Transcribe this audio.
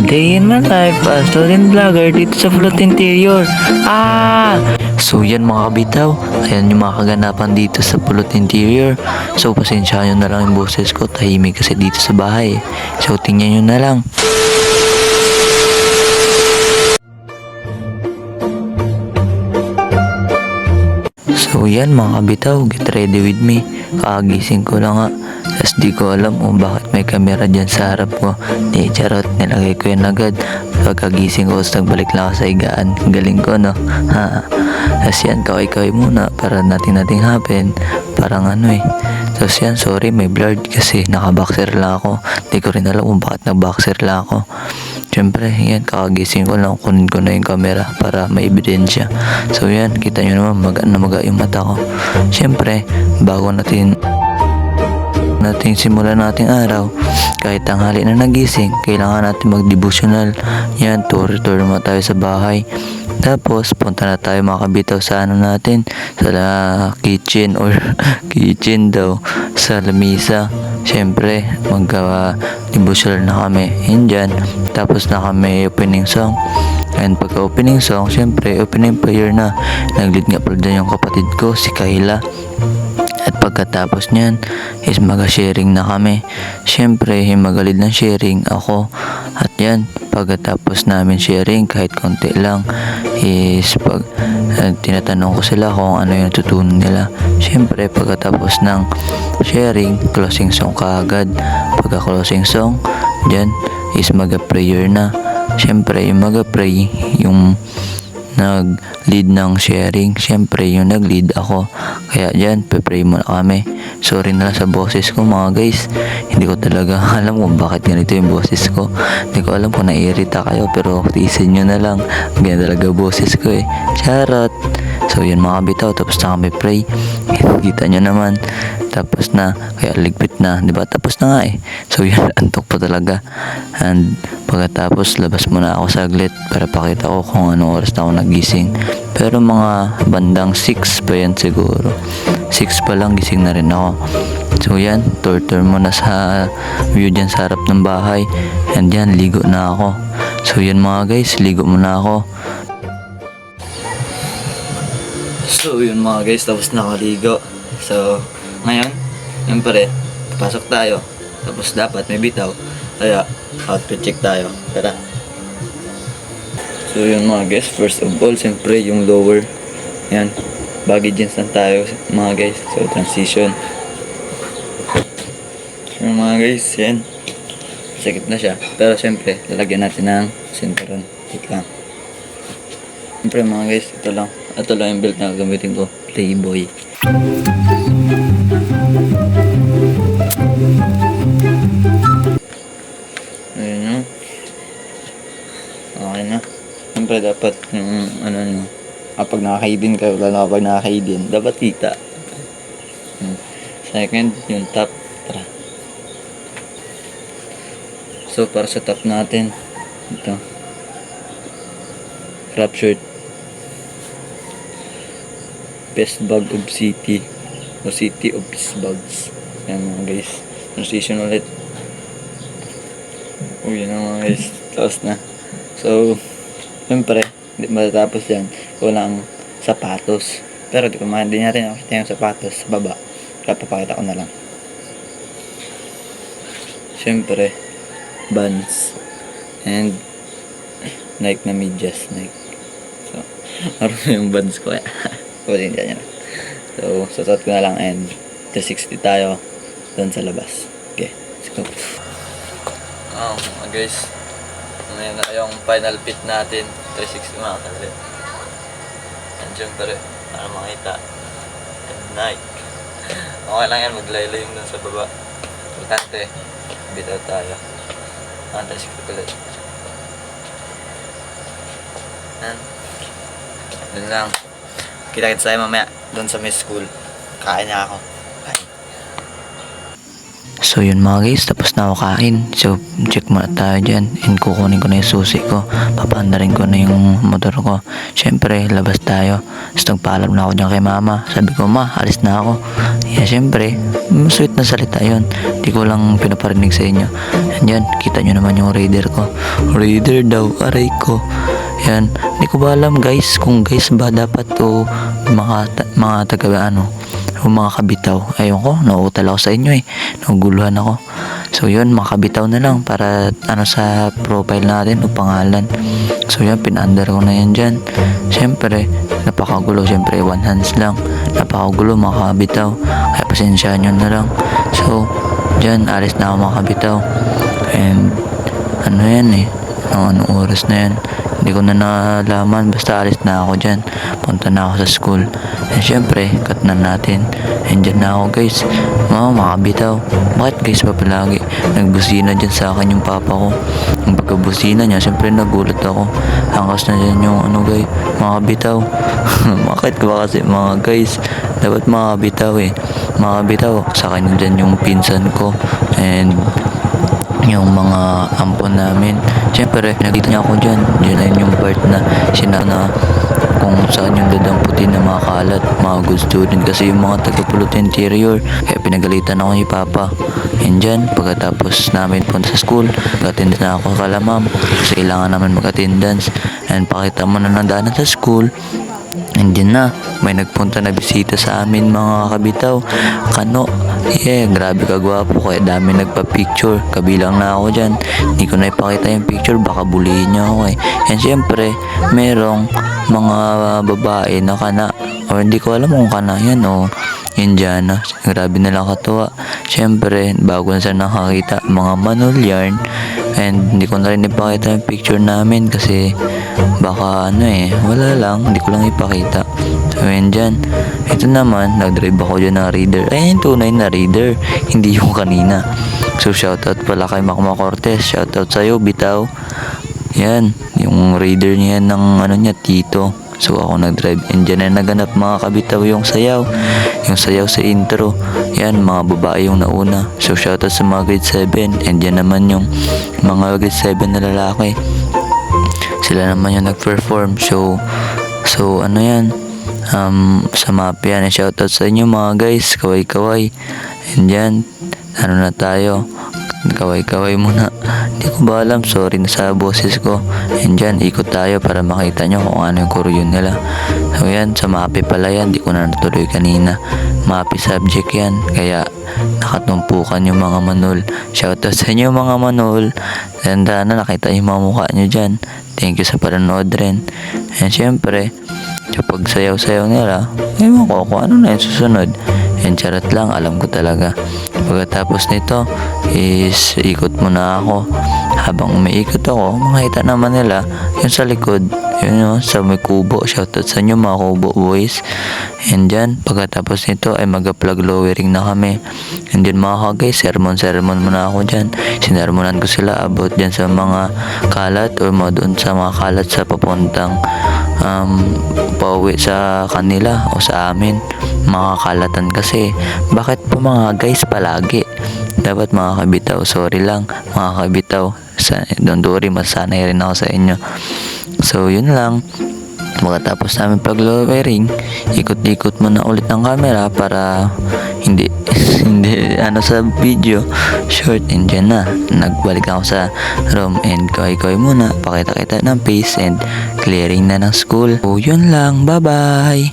Day in my life as student vlogger dito sa Float Interior. So yan mga kabitaw, ayan yung mga kaganapan dito sa Float Interior. So pasensya nyo na lang yung boses ko, tahimik kasi dito sa bahay. So tingnan nyo na lang. So yan mga kabitaw, get ready with me. Kakagising ko lang nga. Tapos di ko alam kung bakit may camera dyan sa harap ko. Di charot, nilagay ko yan agad. Pagkagising ko, tapos nagbalik lang ako sa higaan. Galing ko, no? Tapos yan, kaway-kaway muna para nating happen. Parang ano eh. Tapos yan, sorry, may blurred kasi naka-boxer lang ako. Di ko rin alam kung bakit nag-boxer lang ako. Siyempre, yan, kakagising ko lang, kunin ko na yung camera para may ebidensya. So yan, kita nyo naman, maga yung mata ko. Siyempre, bago natin simulan nating araw, kahit tanghali na nagising, kailangan natin mag-devotional. Yan, tour mo tayo sa bahay. Tapos, punta na tayo mga kabitaw sa ano natin, sa kitchen or kitchen daw, sa lamisa. Siyempre, mag-devotional na kami. Yan dyan. Tapos na kami opening song. And pagka opening song, siyempre, opening prayer na. Nag-lead nga pala dyan yung kapatid ko, si Kayla. At pagkatapos niyan is mag-sharing na kami. Siyempre, yung magalid ng sharing ako. At yan, pagkatapos namin sharing kahit konti lang is tinatanong ko sila kung ano yung tutunan nila. Siyempre, pagkatapos ng sharing, closing song kaagad. Pagka closing song, dyan is mag-prayer na. Siyempre, yung mag-pray, yung nag-lead ng sharing, syempre yung nag-lead ako, kaya dyan pe-pray muna kami. Sorry na lang sa boses ko mga guys, hindi ko talaga alam kung bakit ganito yung boses ko. Hindi ko alam kung naiirita kayo, pero tiisin nyo na lang, ganyan talaga boses ko eh. Charot. So yun mga bitaw, tapos na kami pray. Kita nyo naman, tapos na, kaya ligpit na, diba? Tapos na nga eh. So yun, antok pa talaga. And pagkatapos, labas muna ako saglit para pakita ko kung anong oras na ako nagising. Pero mga bandang 6 pa yan siguro. 6 pa lang, gising na rin ako. So yan, tour muna sa view dyan sa harap ng bahay. And yan, ligo na ako. So yan mga guys, ligo muna ako. So yun mga guys, tapos nakaligo. So ngayon, yun pa rin, pasok tayo. Tapos dapat may bitaw, kaya outfit check tayo. Tara. So yun mga guys, first of all, siyempre yung lower. Yan, baggy jeans lang tayo mga guys. So transition. So mga guys, yan, sakit na siya. Pero siyempre, lalagyan natin ng sinturon. Tik lang. Siyempre mga guys, ito lang yung belt na gagamitin ko, Playboy. Ayun na. Okay na. Siyempre dapat yung ano nyo, kapag nakakaidin kayo, lalo kapag nakakaidin, dapat kita. Second, yung top. Tara. So para sa top natin, ito, crop shirt, best bag of city o city of best bags. Yan mga guys, transition ulit. Uy na mga guys, tapos na. So siyempre hindi matatapos yan, walang sapatos. Pero di natin nakita yung sapatos sa baba, kaya papakita ko na lang. Siyempre Vans and Nike na medyas, Nike. So maroon yung Vans ko. Kunin dyan yan. So, susot ko na lang and 360 tayo doon sa labas. Okay, let's go. Guys, ngayon na yung final fit natin. 360 mga kalip. And syempre, para makita. And Nike. Okay lang yan, maglaylo yung doon sa baba. Importante, bitaw tayo. 360 ulit. And doon lang. Kita-kita tayo mamaya doon sa may school. Kain na ako. Bye. So So yun mga guys, tapos na ako kain. So check muna tayo dyan. And kukunin ko na yung susi ko. Papaandarin ko na yung motor ko. Syempre, labas tayo. Tapos nagpaalam na ako dyan kay mama. Sabi ko, ma, alis na ako. Yeah, syempre, sweet na salita yun. Di ko lang pinaparinig sa inyo. And yan, kita nyo naman yung raider ko. Raider daw, aray ko. Yan, di ko ba alam guys, kung guys ba dapat o mga taga o mga kabitaw. Ayun ko, nauutal ako sa inyo naguguluhan ako. So yun, mga kabitaw na lang para sa profile natin o pangalan. So yun, pinaandar ko na yan dyan. Siyempre, napakagulo. Siyempre, one hands lang. Napakagulo mga kabitaw. Kaya pasensyahan nyo na lang. So, dyan, alis na ako mga kabitaw. And, anong oras na yan. Hindi ko na nalaman, basta alis na ako dyan. Punta na ako sa school. And syempre, cut na natin. And dyan na ako guys. Mga bitaw. Bakit guys pa palagi? Nagbusina dyan sa akin yung papa ko. Yung pagkabusina niya, syempre nagulat ako. Hangkas na dyan yung guys, mga bitaw. Bakit ba kasi mga guys? Dapat mga bitaw Mga bitaw, sa kanya dyan yung pinsan ko. And yung mga ampon namin. Siyempre, nakita niya ako dyan. Diyan ayun yung part na sinana kung saan yung dadamputin na mga kalat, mga good student. Kasi yung mga taga-pulot interior. Kaya pinagalitan ako ni Papa. And dyan, pagkatapos namin punta sa school, mag-attendance na ako kala ma'am. Kasi kailangan naman mag-attendance. And pakita mo na ng daanan sa school. And dyan na, may nagpunta na bisita sa amin mga kabitaw. Kano, grabe kagwapo. Kaya dami nagpa-picture. Kabilang na ako dyan. Hindi ko na ipakita yung picture, baka bulihin niya ako And syempre, merong mga babae na kana. O hindi ko alam kung kana yan o Indiana. Grabe na lang katuwa. Syempre, bago na siya nakakita, mga manol yarn. And hindi ko na rin ipakita yung picture namin kasi baka wala lang, hindi ko lang ipakita. So yun dyan. Ito naman, nag-drive ako dyan ng reader. Yung tunay na reader, hindi yung kanina. So shoutout pala kay Macma Cortez. Shoutout sa'yo, bitaw. Yan, yung reader niya ng niya, Tito. So ako nag-drive. And dyan na naganap mga kabitaw yung sayaw. Yung sayaw sa intro. Yan, mga babae yung nauna. So shoutout sa mga grade 7. And dyan naman yung mga grade 7 na lalaki. Sila naman yung nag-perform. So yan. Sa map yan. Shoutout sa inyo mga guys. Kaway-kaway. And dyan, na tayo. Kaway-kaway muna. Hindi ko ba alam, sorry na sa boses ko. And dyan, ikot tayo para makita nyo kung ano yung kuryon nila. So yan, sa MAPI pala yan, di ko na natuloy kanina. MAPI subject yan, kaya nakatumpukan yung mga manol. Shoutout sa inyo mga manol. Tanda na, nakita yung mga mukha nyo dyan. Thank you sa panonood rin. And syempre, kapag sayaw-sayaw nila, ewan ko kung ano na yung susunod. And charot lang, alam ko talaga. Pagkatapos nito is ikot muna ako. Habang umiikot ako, makita naman nila yung sa likod, yun sa may kubo. Shoutout sa inyo mga kubo boys. And dyan, pagkatapos nito ay mag-plug lowering na kami. And then mga guys, sermon muna ako dyan. Sinermonan ko sila about dyan sa mga kalat o doon sa mga kalat sa papuntang pauwi sa kanila o sa amin. Mga kalatan kasi. Bakit po mga guys palagi? Dapat mga kabitaw, sorry lang mga kabitaw. Don't worry, masanay rin ako sa inyo. So yun lang. Pagkatapos namin pag-lowering, ikot-ikot muna ulit ng camera para hindi sa video short. And dyan na, nagbalik ako sa room and kaway muna, pakita-kita ng face and clearing na ng school. So yun lang, bye bye.